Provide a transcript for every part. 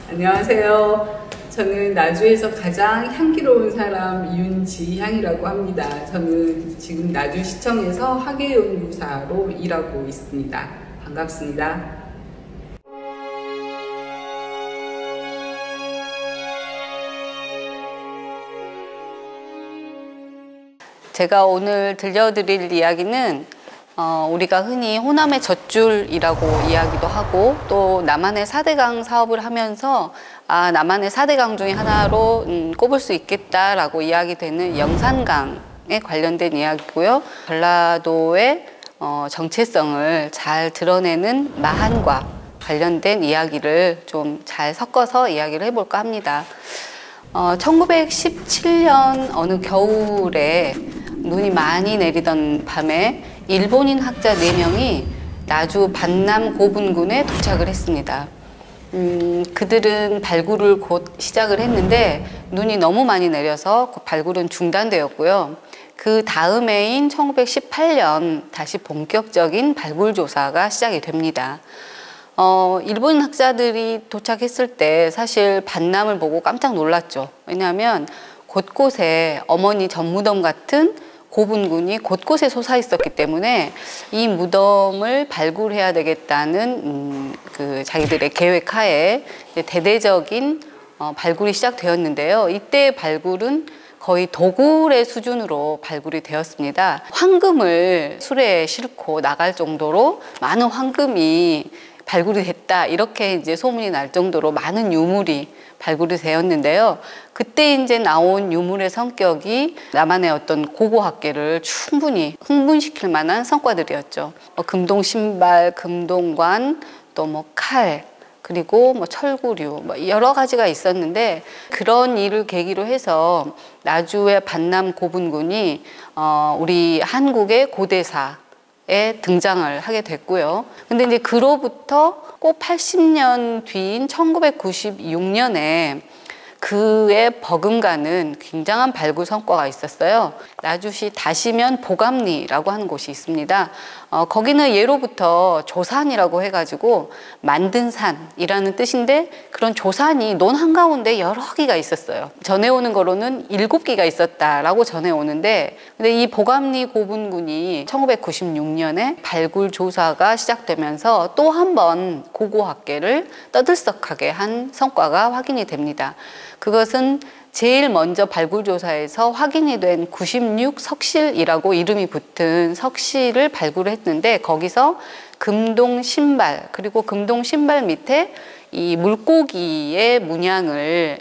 안녕하세요. 저는 나주에서 가장 향기로운 사람 윤지향이라고 합니다. 저는 지금 나주시청에서 학예연구사로 일하고 있습니다. 반갑습니다. 제가 오늘 들려드릴 이야기는 우리가 흔히 호남의 젖줄이라고 이야기도 하고 또 남한의 4대강 사업을 하면서 남한의 4대강 중에 하나로 꼽을 수 있겠다라고 이야기되는 영산강에 관련된 이야기고요. 전라도의 정체성을 잘 드러내는 마한과 관련된 이야기를 좀 잘 섞어서 이야기를 해볼까 합니다. 1917년 어느 겨울에 눈이 많이 내리던 밤에 일본인 학자 4명이 나주 반남 고분군에 도착을 했습니다. 그들은 발굴을 곧 시작을 했는데 눈이 너무 많이 내려서 발굴은 중단되었고요. 그 다음해인 1918년 다시 본격적인 발굴 조사가 시작이 됩니다. 일본 학자들이 도착했을 때 사실 반남을 보고 깜짝 놀랐죠. 왜냐하면 곳곳에 어머니 전무덤 같은 고분군이 곳곳에 솟아 있었기 때문에 이 무덤을 발굴해야 되겠다는 자기들의 계획하에 대대적인 발굴이 시작되었는데요. 이때 발굴은 거의 도굴의 수준으로 발굴이 되었습니다. 황금을 수레에 싣고 나갈 정도로 많은 황금이 발굴이 됐다, 이렇게 이제 소문이 날 정도로 많은 유물이 발굴이 되었는데요. 그때 이제 나온 유물의 성격이 남한의 어떤 고고학계를 충분히 흥분시킬 만한 성과들이었죠. 금동 신발, 금동관, 또 칼, 그리고 철구류, 여러 가지가 있었는데, 그런 일을 계기로 해서 나주의 반남 고분군이 우리 한국의 고대사에 등장을 하게 됐고요. 근데 이제 그로부터 꼭 80년 뒤인 1996년에 그에 버금가는 굉장한 발굴 성과가 있었어요. 나주시 다시면 보감리라고 하는 곳이 있습니다. 거기는 예로부터 조산이라고 해가지고 만든 산이라는 뜻인데, 그런 조산이 논 한가운데 여러 개가 있었어요. 전해오는 거로는 7개가 있었다라고 전해오는데, 근데 이 보감리 고분군이 1996년에 발굴 조사가 시작되면서 또 한 번 고고학계를 떠들썩하게 한 성과가 확인이 됩니다. 그것은 제일 먼저 발굴조사에서 확인이 된 96 석실이라고 이름이 붙은 석실을 발굴을 했는데, 거기서 금동 신발, 그리고 금동 신발 밑에 이 물고기의 문양을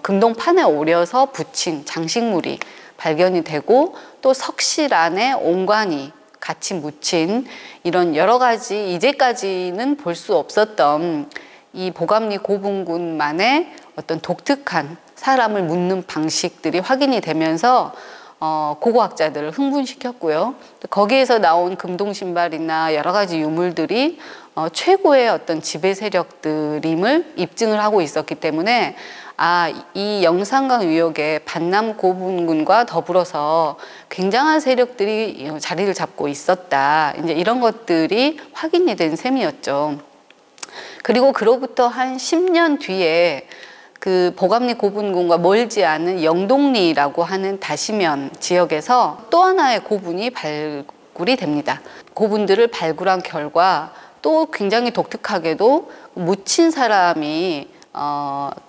금동판에 오려서 붙인 장식물이 발견이 되고, 또 석실 안에 옹관이 같이 묻힌 이런 여러 가지 이제까지는 볼 수 없었던 이 보감리 고분군만의 어떤 독특한 사람을 묻는 방식들이 확인이 되면서 고고학자들을 흥분시켰고요. 거기에서 나온 금동신발이나 여러 가지 유물들이 최고의 어떤 지배 세력들임을 입증을 하고 있었기 때문에 이 영산강 위역에 반남 고분군과 더불어서 굉장한 세력들이 자리를 잡고 있었다, 이제 이런 것들이 확인이 된 셈이었죠. 그리고 그로부터 한 10년 뒤에 그 보감리 고분군과 멀지 않은 영동리라고 하는 다시면 지역에서 또 하나의 고분이 발굴이 됩니다. 고분들을 발굴한 결과 또 굉장히 독특하게도 묻힌 사람이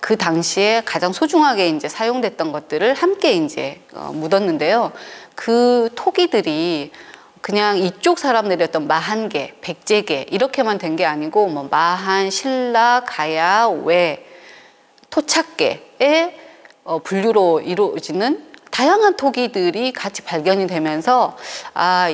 그 당시에 가장 소중하게 이제 사용됐던 것들을 함께 이제 묻었는데요. 그 토기들이 그냥 이쪽 사람들이었던 마한계, 백제계 이렇게만 된 게 아니고 마한, 신라, 가야, 외, 토착계의 분류로 이루어지는 다양한 토기들이 같이 발견이 되면서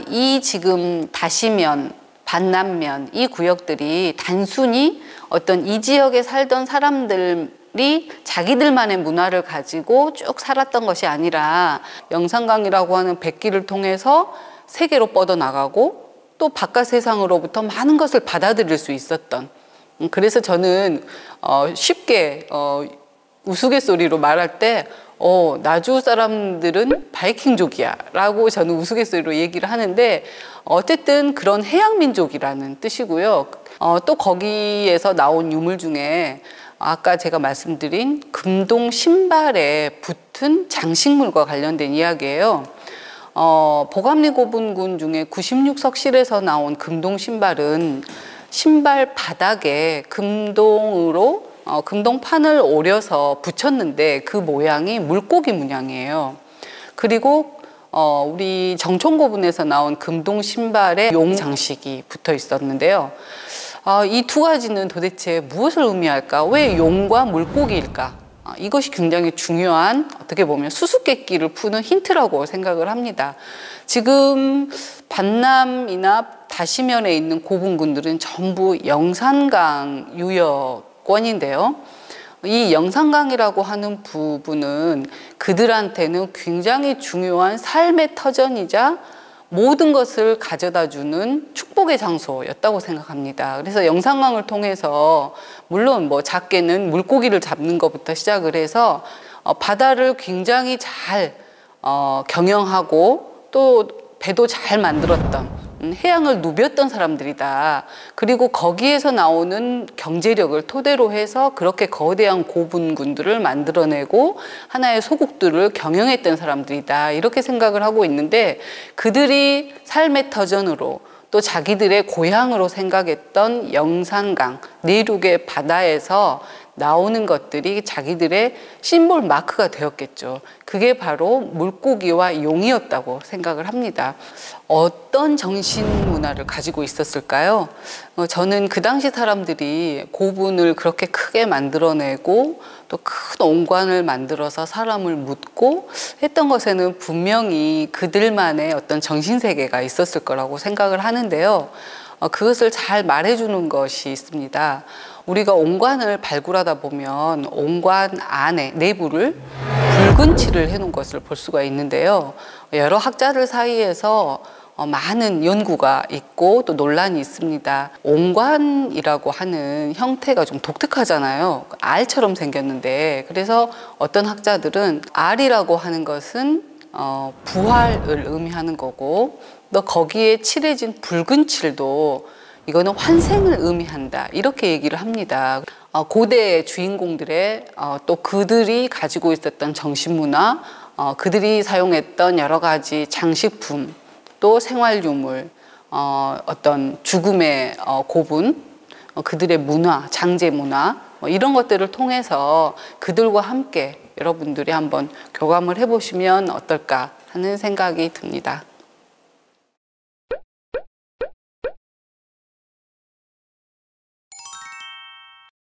이 지금 다시면, 반남면 이 구역들이 단순히 어떤 이 지역에 살던 사람들이 자기들만의 문화를 가지고 쭉 살았던 것이 아니라 영산강이라고 하는 백기를 통해서 세계로 뻗어나가고 또 바깥 세상으로부터 많은 것을 받아들일 수 있었던, 그래서 저는 쉽게 우스갯소리로 말할 때 나주 사람들은 바이킹족이야 라고 저는 우스갯소리로 얘기를 하는데, 어쨌든 그런 해양민족이라는 뜻이고요. 또 거기에서 나온 유물 중에 아까 제가 말씀드린 금동 신발에 붙은 장식물과 관련된 이야기예요. 보감리 고분군 중에 96석실에서 나온 금동 신발은 신발 바닥에 금동으로 금동판을 오려서 붙였는데 그 모양이 물고기 문양이에요. 그리고 우리 정촌고분에서 나온 금동 신발에 용 장식이 붙어 있었는데요. 이 두 가지는 도대체 무엇을 의미할까? 왜 용과 물고기일까? 이것이 굉장히 중요한, 어떻게 보면 수수께끼를 푸는 힌트라고 생각을 합니다. 지금 반남이나 다시면에 있는 고분군들은 전부 영산강 유역권인데요. 이 영산강이라고 하는 부분은 그들한테는 굉장히 중요한 삶의 터전이자 모든 것을 가져다주는 축복의 장소였다고 생각합니다. 그래서 영산강을 통해서 물론 작게는 물고기를 잡는 것부터 시작을 해서 바다를 굉장히 잘 경영하고 또 배도 잘 만들었던, 해양을 누볐던 사람들이다. 그리고 거기에서 나오는 경제력을 토대로 해서 그렇게 거대한 고분군들을 만들어내고 하나의 소국들을 경영했던 사람들이다. 이렇게 생각을 하고 있는데, 그들이 삶의 터전으로 또 자기들의 고향으로 생각했던 영산강, 내륙의 바다에서 나오는 것들이 자기들의 심볼 마크가 되었겠죠. 그게 바로 물고기와 용이었다고 생각을 합니다. 어떤 정신 문화를 가지고 있었을까요? 저는 그 당시 사람들이 고분을 그렇게 크게 만들어내고 또 큰 옹관을 만들어서 사람을 묻고 했던 것에는 분명히 그들만의 어떤 정신세계가 있었을 거라고 생각을 하는데요. 그것을 잘 말해주는 것이 있습니다. 우리가 옹관을 발굴하다 보면 옹관 안에 내부를 붉은 칠을 해놓은 것을 볼 수가 있는데요. 여러 학자들 사이에서 많은 연구가 있고 또 논란이 있습니다. 옹관이라고 하는 형태가 좀 독특하잖아요. 알처럼 생겼는데, 그래서 어떤 학자들은 알이라고 하는 것은 부활을 의미하는 거고, 또 거기에 칠해진 붉은 칠도 이거는 환생을 의미한다, 이렇게 얘기를 합니다. 고대 주인공들의 또 그들이 가지고 있었던 정신문화, 그들이 사용했던 여러 가지 장식품, 또 생활유물, 어떤 죽음의 고분, 그들의 문화, 장제 문화, 이런 것들을 통해서 그들과 함께 여러분들이 한번 교감을 해보시면 어떨까 하는 생각이 듭니다.